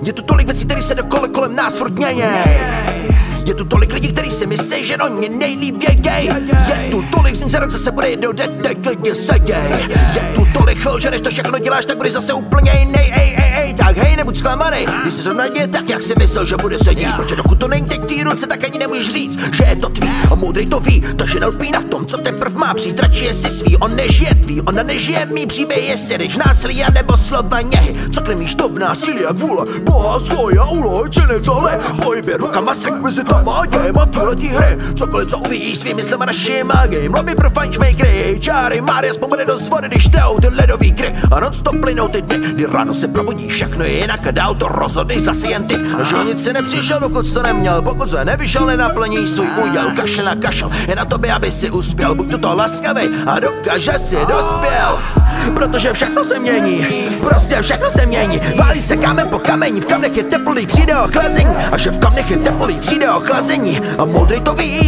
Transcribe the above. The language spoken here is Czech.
Je tu tolik věcí, které se kolem nás furt měněj. Je tu tolik lidí, kteří si myslí, že do ně nejlíp věděj. Je tu tolik zincerok, co se bude jednou teď lidi seděj. Je tu tolik chol, že než to všechno děláš, tak budeš zase úplně jiný. Tak hej, nebuď zklamanej, když se zrovna děje tak, jak si myslel, že bude sedět. Protože dokud to není teď tý ruce, tak ani nemůžeš říct, že je to tvý. A moudrej to ví, takže nelpí na tom, co teprv má přijít. Radši je si svý, on nežije tvý, ona nežije mý příběh, jestli jdeš násilí a nebo slova něhy. Co krmíš to v násilí, jak vůle Boha svoje, úlohy či necole. Pohybě rukama s rekvizitama a dějem a tyhletí hry. Cokoliv, co uvidíš svým myslem a našima game. Lobby pro fančmakery, čáry, Marias pomene do vody, když teou ty ledový kry. A non-stop plynou ty dny, kdy ráno se probudí, všechno je jinak a dál to rozhodnej zase jen ty. A že o nic si nepřišel, dokud to neměl, pokud se nevyšel, nenaplní svůj úděl. Kašel na kašel, je na tobě, aby si uspěl, buď tuto laskavej a dokáže si dospěl. Protože všechno se mění, prostě všechno se mění. Válí se kámen po kameni, v kamnech je teplý, přijde ochlazení. A že v kamnech je teplý, přijde ochlazení. A moudrý to ví.